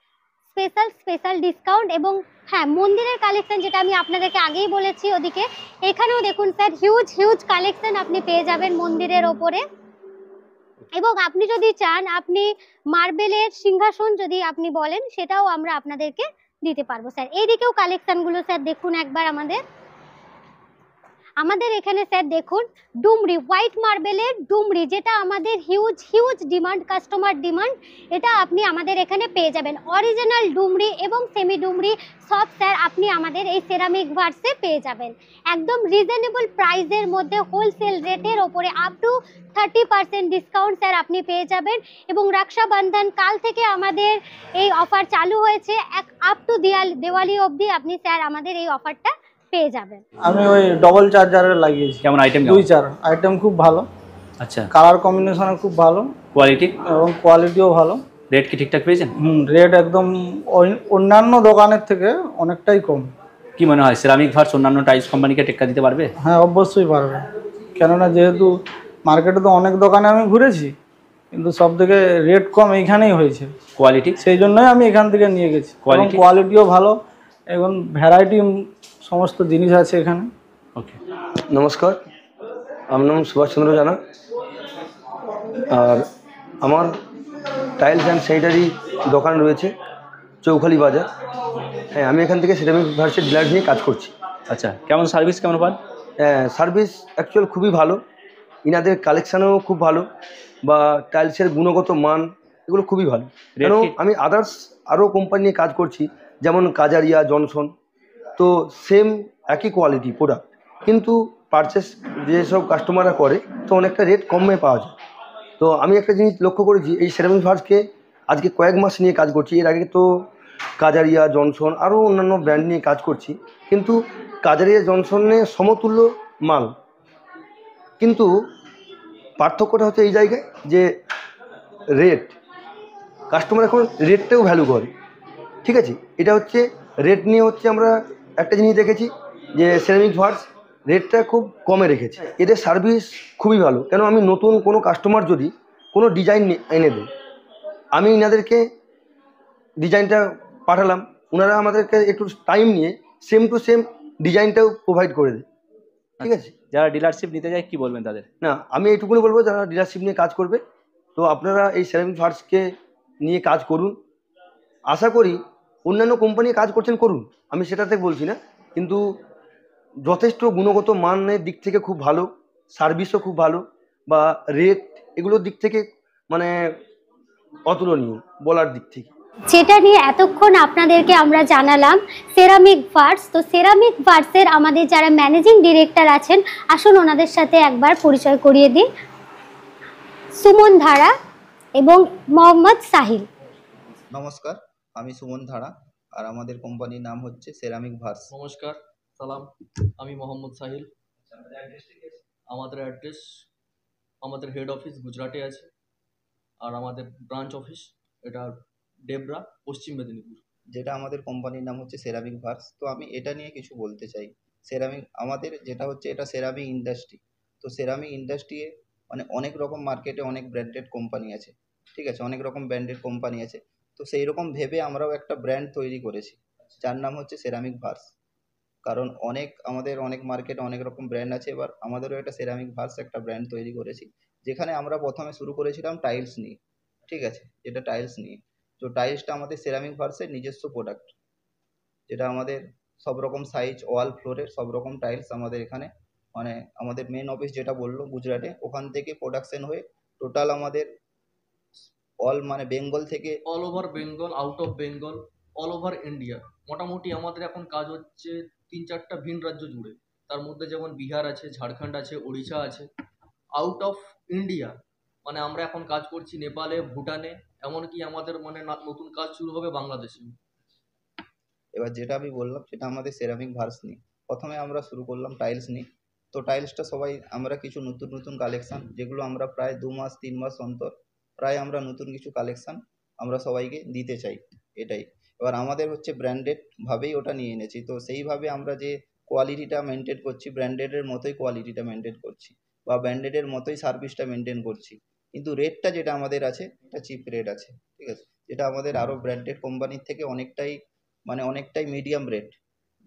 স্পেশাল ডিসকাউন্ট। এবং হ্যাঁ, মন্দিরের কালেকশন যেটা আমি আপনাদেরকে আগেই বলেছি, ওদিকে এখানেও দেখুন স্যার হিউজ কালেকশন আপনি পেয়ে যাবেন মন্দিরের ওপরে এবং আপনি যদি চান আপনি মার্বেলের সিংহাসন যদি আপনি বলেন সেটাও আমরা আপনাদেরকে দিতে পারবো স্যার। এইদিকেও কালেকশনগুলো স্যার দেখুন একবার আমাদের এখানে স্যার দেখুন ডুমরি, হোয়াইট মার্বেলের ডুমরি, যেটা আমাদের হিউজ ডিমান্ড, কাস্টমার ডিমান্ড, এটা আপনি আমাদের এখানে পেয়ে যাবেন। অরিজিনাল ডুমরি এবং সেমি ডুমরি সব স্যার আপনি আমাদের এই সেরামিক ভার্সে পেয়ে যাবেন একদম রিজনেবল প্রাইসের মধ্যে, হোলসেল রেটের ওপরে আপ টু 30% ডিসকাউন্ট স্যার আপনি পেয়ে যাবেন। এবং রক্ষাবন্ধন কাল থেকে আমাদের এই অফার চালু হয়েছে, আপ টু দিওয়ালি অবধি আপনি স্যার আমাদের এই অফারটা পেয়ে যাবেন। আমি ওই ডবল চার্জারে লাগিয়েছি। কেমন আইটেম? 2-4 আইটেম খুব ভালো। আচ্ছা, কালার কম্বিনেশন খুব ভালো, কোয়ালিটি এবং কোয়ালিটিও ভালো। রেট কি ঠিকঠাক পেয়েছেন? রেট একদম অন্যান্য দোকানের থেকে অনেকটাই কম। কি মনে হয় সেরামিক ভার্স অন্যান্য টাইলস কোম্পানিকে টেক্কা দিতে পারবে? হ্যাঁ অবশ্যই পারবে, কেননা যেহেতু মার্কেটে তো অনেক দোকানে আমি ঘুরেছি কিন্তু সব থেকে রেট কম এইখানেই হয়েছে। কোয়ালিটি সেই জন্যই আমি এখান থেকে নিয়ে গেছি। কোয়ালিটিও ভালো এবং ভ্যারাইটি সমস্ত জিনিস আছে এখানে। ওকে, নমস্কার, আমার নাম সুভাষচন্দ্র জানা আর আমার টাইলস অ্যান্ড স্যানিটারি দোকান রয়েছে চৌখালি বাজার। হ্যাঁ, আমি এখান থেকে সেরামিক ভার্সের ডিলার নিয়ে কাজ করছি। আচ্ছা, কেমন সার্ভিস কেমন পান? সার্ভিস অ্যাকচুয়াল খুবই ভালো, ইনাদের কালেকশানও খুব ভালো, বা টাইলসের গুণগত মান এগুলো খুবই ভালো। কেন আমি আদার্স আরও কোম্পানি নিয়ে কাজ করছি, যেমন কাজারিয়া, জনসন, তো সেম একই কোয়ালিটি প্রোডাক্ট, কিন্তু পারচেস যেসব কাস্টমাররা করে তো অনেকটা রেট কমে পাওয়া যায়। তো আমি একটা জিনিস লক্ষ্য করেছি, এই সেরামিক ভার্সকে আজকে কয়েক মাস নিয়ে কাজ করছি। এর আগে তো কাজারিয়া, জনসন আরও অন্যান্য ব্র্যান্ড নিয়ে কাজ করছি, কিন্তু কাজারিয়া, জনসনে সমতুল্য মাল, কিন্তু পার্থক্যটা হচ্ছে এই জায়গায় যে রেট, কাস্টমার এখন রেটটাও ভ্যালু করে। ঠিক আছে, এটা হচ্ছে রেট নিয়ে হচ্ছে আমরা একটা জিনিস দেখেছি যে সেরামিক ভার্স রেটটা খুব কমে রেখেছে। এদের সার্ভিস খুবই ভালো। কেন আমি নতুন কোনো কাস্টমার যদি কোনো ডিজাইন এনে দেয়, আমি এনাদেরকে ডিজাইনটা পাঠালাম, ওনারা আমাদেরকে একটু টাইম নিয়ে সেম টু সেম ডিজাইনটাও প্রোভাইড করে দেয়। ঠিক আছে, যারা ডিলারশিপ নিতে যায় কি বলবেন তাদের? না আমি এইটুকুনি বলবো যারা ডিলারশিপ নিয়ে কাজ করবে, তো আপনারা এই সেরামিক ভার্সকে নিয়ে কাজ করুন। আশা করি অন্যান্য কোম্পানি কাজ করছেন করুন, আমি সেটাতে বলছি না, কিন্তু যথেষ্ট গুণগত মানের দিক থেকে খুব ভালো, সার্ভিসও খুব ভালো, বা রেট এগুলোর দিক থেকে মানে অতুলনীয় বলার দিক থেকে। যেটা নিয়ে এতক্ষণ আপনাদেরকে আমরা জানালাম সেরামিক ভার্স। তো সেরামিক ভার্সের আমাদের যারা ম্যানেজিং ডিরেক্টর আছেন, আসুন ওনাদের সাথে একবার পরিচয় করিয়ে দিই। সুমন ধারা এবং মোহাম্মদ সাহিল। নমস্কার, আমি সুমন ধারা আর আমাদের কোম্পানির নাম হচ্ছে সেরামিক ভার্স। নমস্কার, সালাম, আমি মোহাম্মদ সাহিল। আমাদের অ্যাড্রেস, আমাদের হেড অফিস গুজরাটে আছে আর আমাদের ব্রাঞ্চ অফিস এটা ডেবরা, পশ্চিম মেদিনীপুর। যেটা আমাদের কোম্পানির নাম হচ্ছে সেরামিক ভার্স। তো আমি এটা নিয়ে কিছু বলতে চাই। সেরামিক আমাদের যেটা হচ্ছে এটা সেরামিক ইন্ডাস্ট্রি। তো সেরামিক ইন্ডাস্ট্রি মানে অনেক রকম মার্কেটে অনেক ব্র্যান্ডেড কোম্পানি আছে, ঠিক আছে, অনেক রকম ব্র্যান্ডেড কোম্পানি আছে। তো সেই রকম ভেবে আমরাও একটা ব্র্যান্ড তৈরি করেছি যার নাম হচ্ছে সেরামিক ভার্স। কারণ আমাদের অনেক মার্কেটে অনেক রকম ব্র্যান্ড আছে, এবার আমাদেরও একটা সেরামিক ভার্স একটা ব্র্যান্ড তৈরি করেছি, যেখানে আমরা প্রথমে শুরু করেছিলাম টাইলস নিয়ে। ঠিক আছে, যেটা টাইলস নিয়ে, তো টাইলসটা আমাদের সেরামিক ভার্সের নিজস্ব প্রোডাক্ট, যেটা আমাদের সব রকম সাইজ, ওয়াল, ফ্লোরের সব রকম টাইলস আমাদের এখানে, মানে আমাদের মেন অফিস যেটা বললো গুজরাটে, ওখান থেকে প্রোডাকশন হয়ে টোটাল আমাদের অল মানে বেঙ্গল থেকে all over Bengal, out of Bengal, all over India মোটামুটি আমাদের এখন কাজ হচ্ছে 3-4টা ভিন রাজ্য জুড়ে। তার মধ্যে যেমন বিহার আছে, ঝাড়খণ্ড আছে, ওড়িশা আছে। আউট অফ ইন্ডিয়া মানে আমরা এখন কাজ করছি নেপালে, ভুটানে, এমনকি আমাদের মানে নতুন কাজ শুরু হবে বাংলাদেশে। এবার যেটা আমি বললাম সেটা আমাদের সেরামিক ভার্স নিয়ে প্রথমে আমরা শুরু করলাম টাইলস নিয়ে। তো টাইলসটা সবাই আমরা কিছু নতুন নতুন কালেকশান, যেগুলো আমরা প্রায় 2 মাস 3 মাস অন্তর প্রায় আমরা নতুন কিছু কালেকশান আমরা সবাইকে দিতে চাই, এটাই। এবার আমাদের হচ্ছে ব্র্যান্ডেডভাবেই ওটা নিয়ে এনেছি, তো সেইভাবে আমরা যে কোয়ালিটিটা মেনটেন করছি ব্র্যান্ডেডের মতোই কোয়ালিটিটা মেনটেন করছি, বা ব্র্যান্ডেডের মতোই সার্ভিসটা মেনটেন করছি, কিন্তু রেটটা যেটা আমাদের আছে এটা চিপ রেট আছে। ঠিক আছে, যেটা আমাদের আরও ব্র্যান্ডেড কোম্পানির থেকে অনেকটাই মিডিয়াম রেট।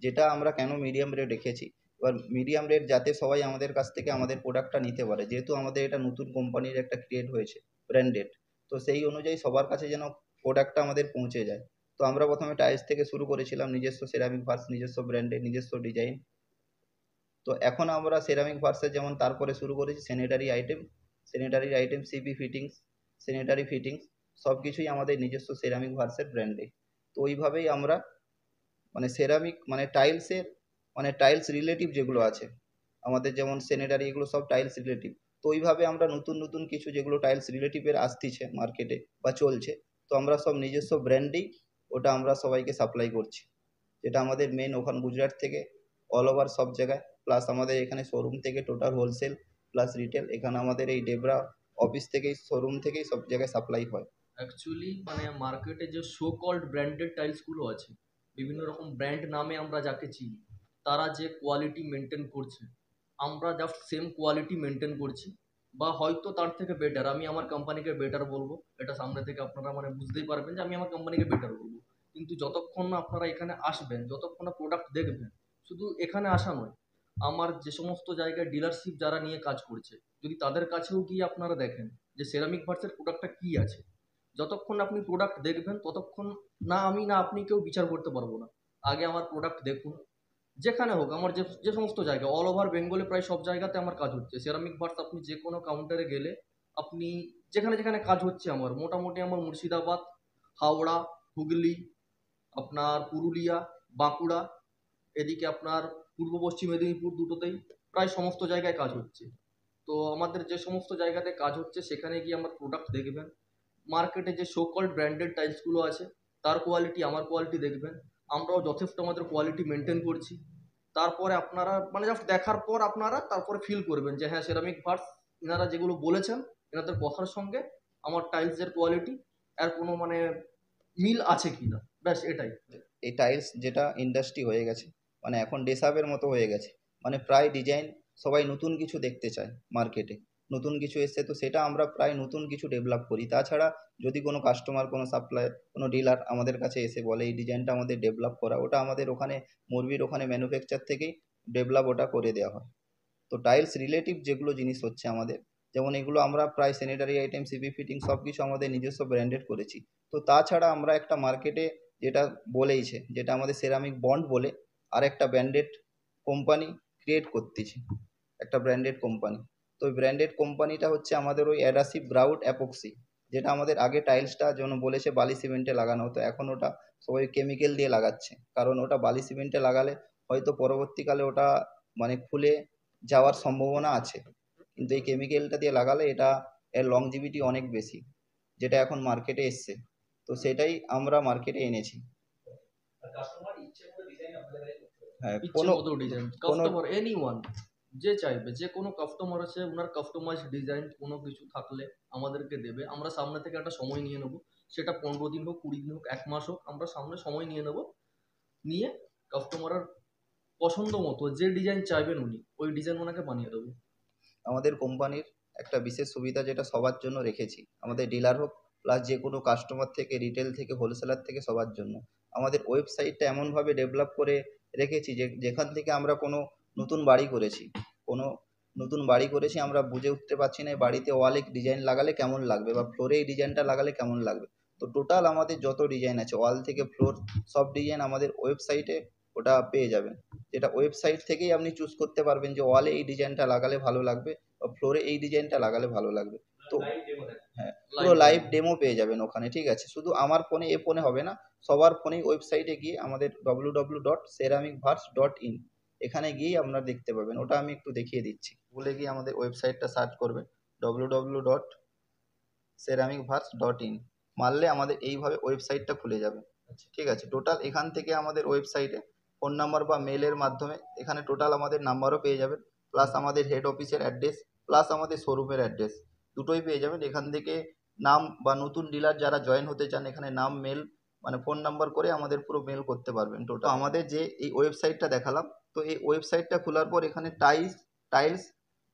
যেটা আমরা কেন মিডিয়াম রেট রেখেছি, এবার মিডিয়াম রেট যাতে সবাই আমাদের কাছ থেকে আমাদের প্রোডাক্টটা নিতে পারে, যেহেতু আমাদের এটা নতুন কোম্পানির একটা ক্রিয়েট হয়েছে ব্র্যান্ডেড, তো সেই অনুযায়ী সবার কাছে যেন প্রোডাক্টটা আমাদের পৌঁছে যায়। তো আমরা প্রথমে টাইলস থেকে শুরু করেছিলাম, নিজস্ব সেরামিক ভার্স, নিজস্ব ব্র্যান্ডের নিজস্ব ডিজাইন। তো এখন আমরা সেরামিক ভার্সের যেমন তারপরে শুরু করেছি sanitary item, CP fittings, sanitary fittings, সব কিছুই আমাদের নিজস্ব সেরামিক ভার্সের ব্র্যান্ডে। তো ওইভাবেই আমরা মানে সেরামিক মানে টাইলস রিলেটিভ যেগুলো আছে আমাদের, যেমন স্যানিটারি, এগুলো সব টাইলস রিলেটিভ। তো ওইভাবে আমরা নতুন নতুন কিছু যেগুলো টাইলস রিলেটিভের আসতেছে মার্কেটে বা চলছে, তো আমরা সব নিজস্ব ব্র্যান্ডেই ওটা আমরা সবাইকে সাপ্লাই করছি, যেটা আমাদের মেন ওখান গুজরাট থেকে অল ওভার সব জায়গায়, প্লাস আমাদের এখানে শোরুম থেকে টোটাল হোলসেল প্লাস রিটেল, এখানে আমাদের এই ডেবরা অফিস থেকেই, শোরুম থেকেই সব জায়গায় সাপ্লাই হয়। অ্যাকচুয়ালি মানে মার্কেটে যে সো কল্ড ব্র্যান্ডেড টাইলসগুলো আছে, বিভিন্ন রকম ব্র্যান্ড নামে আমরা যাকে চিনি, তারা যে কোয়ালিটি মেনটেন করছে, আমরা জাস্ট সেম কোয়ালিটি মেনটেন করছি, বা হয়তো তার থেকে বেটার। আমি আমার কোম্পানিকে বেটার বলবো, এটা সামনে থেকে আপনারা মানে বুঝতেই পারবেন যে আমি আমার কোম্পানিকে বেটার বলবো। কিন্তু যতক্ষণ না আপনারা এখানে আসবেন, যতক্ষণ না প্রোডাক্ট দেখবেন, শুধু এখানে আসা নয়, আমার যে সমস্ত জায়গায় ডিলারশিপ যারা নিয়ে কাজ করছে, যদি তাদের কাছেও গিয়ে আপনারা দেখেন যে সেরামিক ভার্সের প্রোডাক্টটা কী আছে, যতক্ষণ আপনি প্রোডাক্ট দেখবেন ততক্ষণ না আমি না আপনি কেউ বিচার করতে পারবো না। আগে আমার প্রোডাক্ট দেখুন, যেখানে হোক, আমার যে সমস্ত জায়গা অল ওভার বেঙ্গলে প্রায় সব জায়গাতে আমার কাজ হচ্ছে সেরামিক ভার্স। আপনি যে কোনো কাউন্টারে গেলে, আপনি যেখানে যেখানে কাজ হচ্ছে আমার, মোটামুটি আমার মুর্শিদাবাদ, হাওড়া, হুগলি, আপনার পুরুলিয়া, বাঁকুড়া, এদিকে আপনার পূর্ব পশ্চিম মেদিনীপুর, দুটোতেই প্রায় সমস্ত জায়গায় কাজ হচ্ছে। তো আমাদের যে সমস্ত জায়গাতে কাজ হচ্ছে সেখানে গিয়ে আমার প্রোডাক্ট দেখবেন, মার্কেটে যে সো কল্ড ব্র্যান্ডেড টাইলসগুলো আছে তার কোয়ালিটি, আমার কোয়ালিটি দেখবেন। আমরাও যথেষ্ট আমাদের কোয়ালিটি মেনটেন করছি। তারপরে আপনারা মানে জাস্ট দেখার পর আপনারা তারপরে ফিল করবেন যে হ্যাঁ, সেরামিক ভার্স এনারা যেগুলো বলেছেন, এনাদের কথার সঙ্গে আমার টাইলসের কোয়ালিটি এর কোনো মানে মিল আছে কিনা, ব্যাস এটাই। এই টাইলস যেটা ইন্ডাস্ট্রি হয়ে গেছে, মানে এখন ডেসাবের মতো হয়ে গেছে, মানে প্রায় ডিজাইন সবাই নতুন কিছু দেখতে চায় মার্কেটে, নতুন কিছু এসছে তো সেটা আমরা প্রায় নতুন কিছু ডেভেলপ করি। তাছাড়া যদি কোনো কাস্টমার, কোনো সাপ্লায়ার, কোনো ডিলার আমাদের কাছে এসে বলে এই ডিজাইনটা আমাদের ডেভেলপ করা, ওটা আমাদের ওখানে মুরবির ওখানে ম্যানুফ্যাকচার থেকেই ডেভেলপ ওটা করে দেওয়া হয়। তো টাইলস রিলেটিভ যেগুলো জিনিস হচ্ছে আমাদের, যেমন এগুলো আমরা প্রায় স্যানিটারি আইটেম, সিপি ফিটিং সব কিছু আমাদের নিজস্ব ব্র্যান্ডেড করেছি। তো তাছাড়া আমরা একটা মার্কেটে যেটা বলেইছে, যেটা আমাদের সেরামিক বন্ড বলে আর একটা ব্র্যান্ডেড কোম্পানি ক্রিয়েট করতেছি, একটা ব্র্যান্ডেড কোম্পানি। তো ওই ব্র্যান্ডেড কোম্পানিটা হচ্ছে আমাদের ওই অ্যাডাসিভ গ্রাউট অ্যাপক্সি, যেটা আমাদের আগে টাইলসটা যেন বলেছে বালি সিমেন্টে লাগানো হতো, এখন ওটা সবাই কেমিক্যাল দিয়ে লাগাচ্ছে, কারণ ওটা বালি সিমেন্টে লাগালে হয়তো পরবর্তীকালে ওটা মানে খুলে যাওয়ার সম্ভাবনা আছে, কিন্তু এই কেমিক্যালটা দিয়ে লাগালে এটা এর লংজিভিটি অনেক বেশি, যেটা এখন মার্কেটে এসছে। তো সেটাই আমরা মার্কেটে এনেছি। হ্যাঁ, ইচ্ছে মতো ডিজাইন কাস্টমার এনিওয়ান যে চাইবে, যে কোনো কাস্টমার আছে ওনার কাস্টমাইজ ডিজাইন কোনো কিছু থাকলে আমাদেরকে দেবে, আমরা সামনে থেকে একটা সময় নিয়ে নেব, সেটা 15 দিন হোক, 20 দিন হোক, 1 মাস হোক, আমরা সামনে সময় নিয়ে নেব, নিয়ে কাস্টমারের পছন্দ মতো যে ডিজাইন চাইবেন উনি ওই ডিজাইন ওনাকে বানিয়ে দেবো। আমাদের কোম্পানির একটা বিশেষ সুবিধা যেটা সবার জন্য রেখেছি, আমাদের ডিলার হোক প্লাস যে কোনো কাস্টমার থেকে, রিটেল থেকে, হোলসেলার থেকে, সবার জন্য আমাদের ওয়েবসাইটটা এমনভাবে ডেভেলপ করে রেখেছি যে যেখান থেকে আমরা কোনো নতুন বাড়ি করেছি আমরা বুঝে উঠতে পারছি না বাড়িতে ওয়ালে ডিজাইন লাগালে কেমন লাগবে বা ফ্লোরে এই ডিজাইনটা লাগালে কেমন লাগবে। তো টোটাল আমাদের যত ডিজাইন আছে ওয়াল থেকে ফ্লোর সব ডিজাইন আমাদের ওয়েবসাইটে ওটা পেয়ে যাবেন, যেটা ওয়েবসাইট থেকেই আপনি চুজ করতে পারবেন যে ওয়ালে এই ডিজাইনটা লাগালে ভালো লাগবে বা ফ্লোরে এই ডিজাইনটা লাগালে ভালো লাগবে। তো হ্যাঁ, পুরো লাইভ ডেমো পেয়ে যাবেন ওখানে, ঠিক আছে। শুধু আমার ফোনে, এ ফোনে হবে না, সবার ফোনেই ওয়েবসাইটে গিয়ে আমাদের www.ceramicbars.in এখানে গিয়েই আপনারা দেখতে পাবেন। ওটা আমি একটু দেখিয়ে দিচ্ছি। বলে গিয়ে আমাদের ওয়েবসাইটটা সার্চ করবেন www.ceramicbars.in, মারলে আমাদের এইভাবে ওয়েবসাইটটা খুলে যাবে, ঠিক আছে। টোটাল এখান থেকে আমাদের ওয়েবসাইটে ফোন নাম্বার বা মেলের মাধ্যমে এখানে টোটাল আমাদের নাম্বারও পেয়ে যাবেন, প্লাস আমাদের হেড অফিসের অ্যাড্রেস, প্লাস আমাদের শোরুমের অ্যাড্রেস, দুটোই পেয়ে যাবেন। এখান থেকে নাম বা নতুন ডিলার যারা জয়েন হতে চান এখানে নাম, মেল, মানে ফোন নাম্বার করে আমাদের পুরো মেল করতে পারবেন। টোটাল আমাদের যে এই ওয়েবসাইটটা দেখালাম, তো এই ওয়েবসাইটটা খোলার পর এখানে টাইলস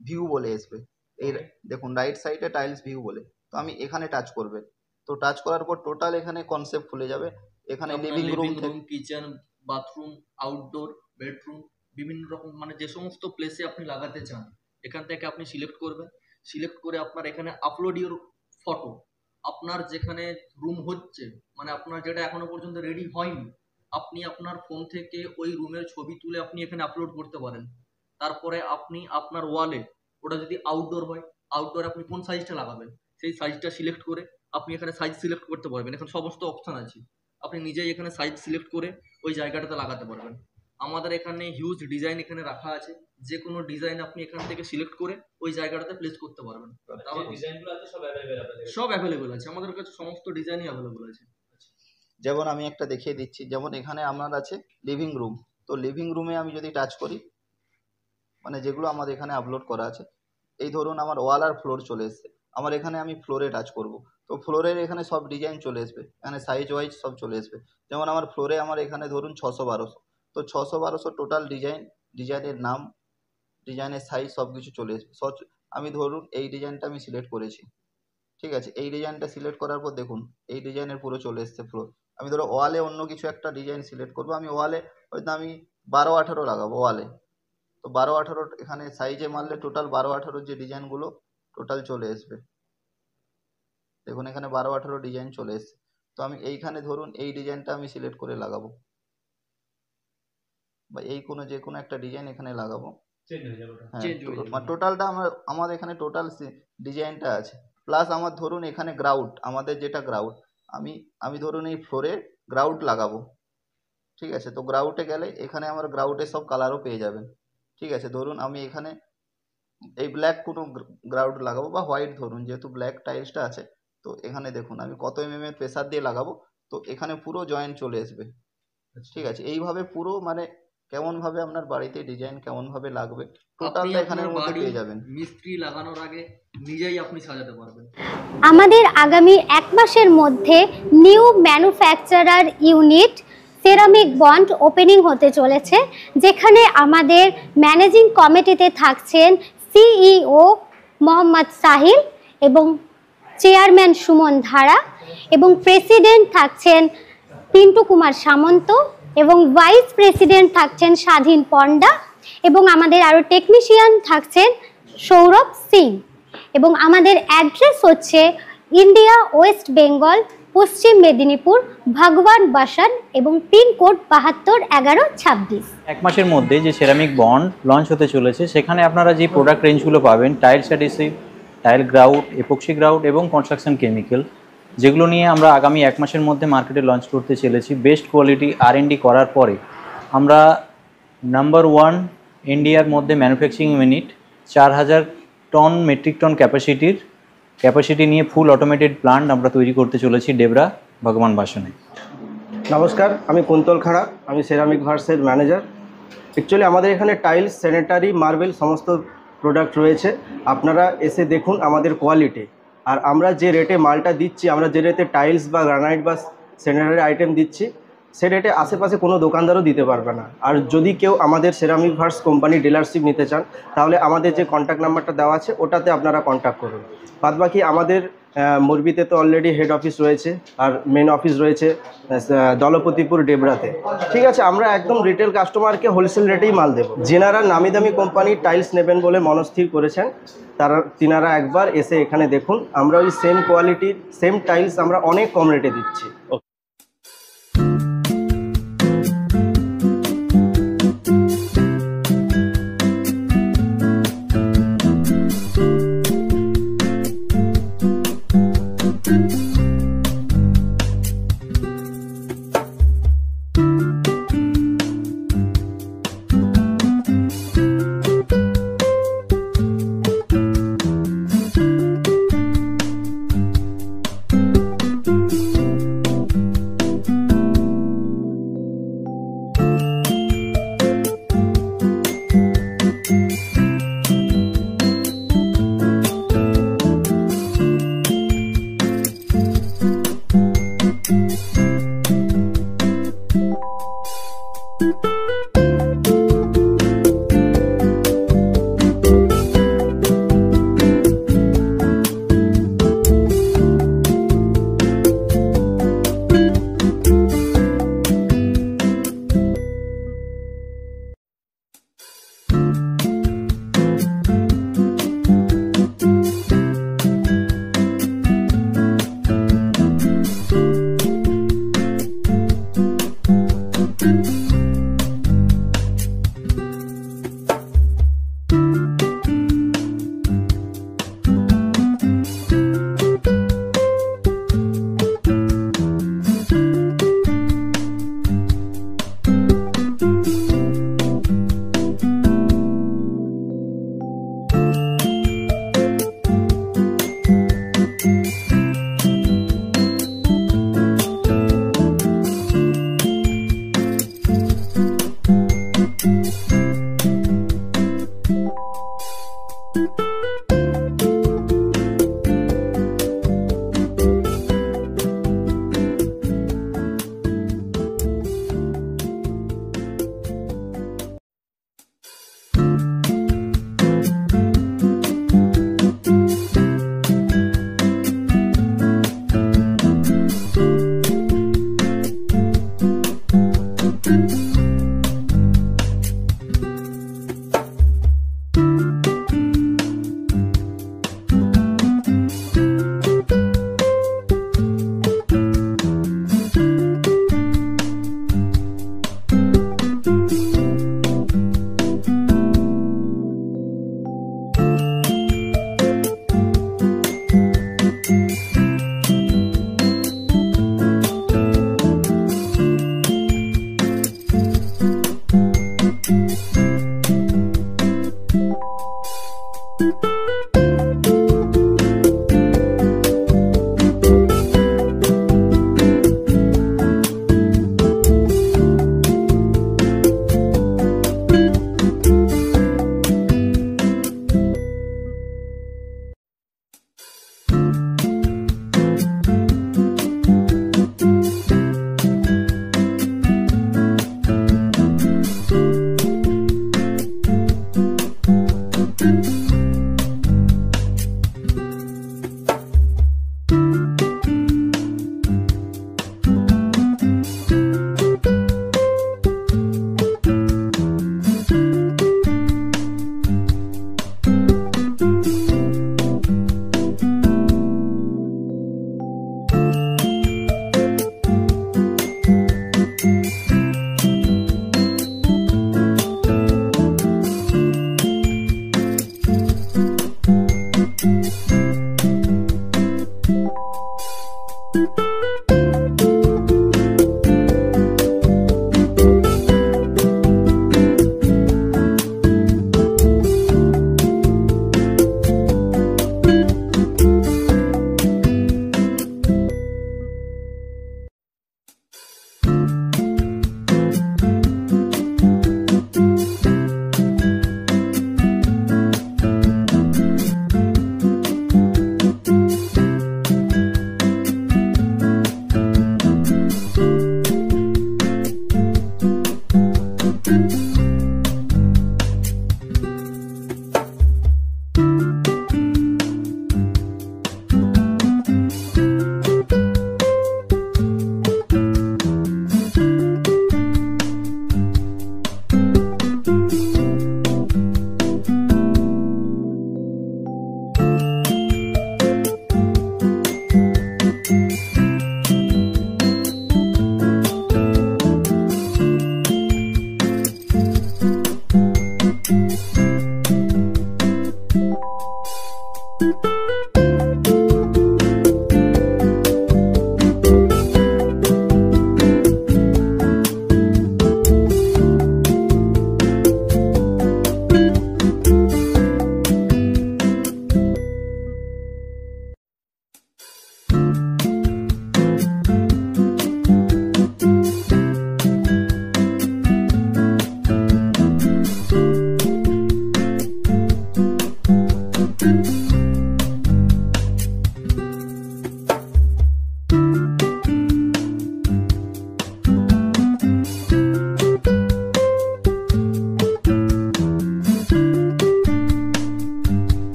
ভিউ বলে আসবে, এই দেখুন রাইট সাইডে টাইলস ভিউ বলে, তো আমি এখানে টাচ করবেন। তো টাচ করার পর টোটাল এখানে কনসেপ্ট খুলে যাবে। এখানে living room, kitchen, bathroom, outdoor, bedroom, বিভিন্ন রকম মানে যে সমস্ত প্লেসে আপনি লাগাতে চান এখান থেকে আপনি সিলেক্ট করবেন। সিলেক্ট করে আপনার এখানে আপলোড ইউর ফটো, আপনার যেখানে রুম হচ্ছে মানে আপনার যেটা এখনো পর্যন্ত রেডি হয়নি, আপনি আপনার ফোন থেকে ওই রুমের ছবি তুলে আপনি এখানে আপলোড করতে পারেন। তারপরে আপনি আপনার ওয়ালে, ওটা যদি আউটডোর হয়, আউটডোরে আপনি কোন সাইজটা লাগাবেন সেই সাইজটা সিলেক্ট করে আপনি এখানে সাইজ সিলেক্ট করতে পারবেন। এখানে সমস্ত অপশান আছে, আপনি নিজেই এখানে সাইজ সিলেক্ট করে ওই জায়গাটাতে লাগাতে পারবেন। আমাদের এখানে হিউজ ডিজাইন এখানে রাখা আছে, যে কোনো ডিজাইন আপনি এখান থেকে সিলেক্ট করে ওই জায়গাটাতে প্লেস করতে পারবেন। সব অ্যাভেলেবেল আছে আমাদের কাছে, সমস্ত ডিজাইনই অ্যাভেলেবেল আছে। যেমন আমি একটা দেখিয়ে দিচ্ছি, যেমন এখানে আমার আছে লিভিং রুম, তো লিভিং রুমে আমি যদি টাচ করি, মানে যেগুলো আমাদের এখানে আপলোড করা আছে, এই ধরুন আমার ওয়াল আর ফ্লোর চলে এসছে, আমার এখানে আমি ফ্লোরে টাচ করব, তো ফ্লোরের এখানে সব ডিজাইন চলে আসবে, এখানে সাইজ ওয়াইজ সব চলে আসবে। যেমন আমার ফ্লোরে আমার এখানে ধরুন 600-1200, তো 600-1200 টোটাল ডিজাইনের নাম, ডিজাইনের সাইজ সব কিছু চলে আসবে। আমি ধরুন এই ডিজাইনটা আমি সিলেক্ট করেছি, ঠিক আছে। এই ডিজাইনটা সিলেক্ট করার পর দেখুন এই ডিজাইনের পুরো চলে এসছে ফ্লোর। আমি ধরো ওয়ালে অন্য কিছু একটা ডিজাইন সিলেক্ট করবো, আমি ওয়ালে হয়তো আমি 12-18 লাগাবো ওয়ালে, তো 12-18 এখানে সাইজে মারলে টোটাল 12-18 যে ডিজাইনগুলো টোটাল চলে আসবে। দেখুন এখানে 12-18 ডিজাইন চলে এসছে। তো আমি এইখানে ধরুন এই ডিজাইনটা আমি সিলেক্ট করে লাগাবো, বা এই কোনো যে কোনো একটা ডিজাইন এখানে লাগাবো। হ্যাঁ, টোটালটা আমার এখানে টোটাল ডিজাইনটা আছে, প্লাস আমার ধরুন এখানে গ্রাউট, আমাদের যেটা গ্রাউট, আমি ধরুন এই ফ্লোরে গ্রাউট লাগাবো, ঠিক আছে। তো গ্রাউটে গেলে এখানে আমার গ্রাউটের সব কালারও পেয়ে যাবেন, ঠিক আছে। ধরুন আমি এখানে এই ব্ল্যাক কোনো গ্রাউট লাগাবো বা হোয়াইট, ধরুন যেহেতু ব্ল্যাক টাইলসটা আছে, তো এখানে দেখুন আমি কত mm এর প্রেসার দিয়ে লাগাবো, তো এখানে পুরো জয়েন্ট চলে আসবে, ঠিক আছে। এইভাবে পুরো মানে কেমনভাবে আপনার বাড়িতে ডিজাইন কেমনভাবে লাগবে টোটালটা এখানের মধ্যে পেয়ে যাবেন। মিস্ত্রি লাগানোর আগে নিজেই আপনি সাজাতে পারবেন। আমাদের আগামী 1 মাসের মধ্যে new manufacturer unit ceramic bond opening হতে চলেছে, যেখানে আমাদের ম্যানেজিং কমিটিতে থাকছেন সিইও মোহাম্মদ সাহিল এবং চেয়ারম্যান সুমন ধারা, এবং প্রেসিডেন্ট থাকছেন পিন্টু কুমার সামন্ত, এবং ভাইস প্রেসিডেন্ট থাকছেন স্বাধীন পণ্ডা, এবং আমাদের আরও টেকনিশিয়ান থাকছেন সৌরভ সিং। এবং আমাদের অ্যাড্রেস হচ্ছে ইন্ডিয়া, ওয়েস্ট বেঙ্গল, পশ্চিম মেদিনীপুর, ভগবান বাসান, এবং পিনকোড 721126। 1 মাসের মধ্যে যে সেরামিক বন্ড লঞ্চ হতে চলেছে, সেখানে আপনারা যে প্রোডাক্ট রেঞ্জগুলো পাবেন, tiles adhesive, tile grout, epoxy grout এবং কনস্ট্রাকশন কেমিক্যাল, যেগুলো নিয়ে আমরা আগামী 1 মাসের মধ্যে মার্কেটে লঞ্চ করতে চলেছি। বেস্ট কোয়ালিটি R&D করার পরে আমরা নাম্বার 1 ইন্ডিয়ার মধ্যে manufacturing unit 4000 ton metric ton capacity নিয়ে ফুল অটোমেটেড প্লান্ট আমরা তৈরি করতে চলেছি ডেবরা, ভগবান বাসনে। নমস্কার, আমি কুন্তল খাড়া, আমি সেরামিক ভার্সের ম্যানেজার। অ্যাকচুয়ালি আমাদের এখানে টাইলস, স্যানিটারি, মার্বেল সমস্ত প্রোডাক্ট রয়েছে। আপনারা এসে দেখুন আমাদের কোয়ালিটি, আর আমরা যে রেটে মালটা দিচ্ছি, আমরা যে রেটে টাইলস বা গ্রানাইট বা স্যানিটারি আইটেম দিচ্ছি, সে রেটে আশেপাশে কোনো দোকানদারও দিতে পারবে না। আর যদি কেউ আমাদের সেরামিক ভার্স কোম্পানি ডিলারশিপ নিতে চান, তাহলে আমাদের যে কন্ট্যাক্ট নাম্বারটা দেওয়া আছে ওটাতে আপনারা কন্ট্যাক্ট করুন। বাদবাকি আমাদের মুরবিতে তো অলরেডি হেড অফিস রয়েছে, আর মেন অফিস রয়েছে দলপতিপুর ডেবরাতে। ঠিক আছে, আমরা একদম রিটেল কাস্টমারকে হোলসেল রেটেই মাল দেবো। যেনারা নামি দামি কোম্পানির টাইলস নেবেন বলে মনস্থির করেছেন, তিনারা একবার এসে এখানে দেখুন। আমরা ওই সেম কোয়ালিটির সেম টাইলস আমরা অনেক কম রেটে দিচ্ছি।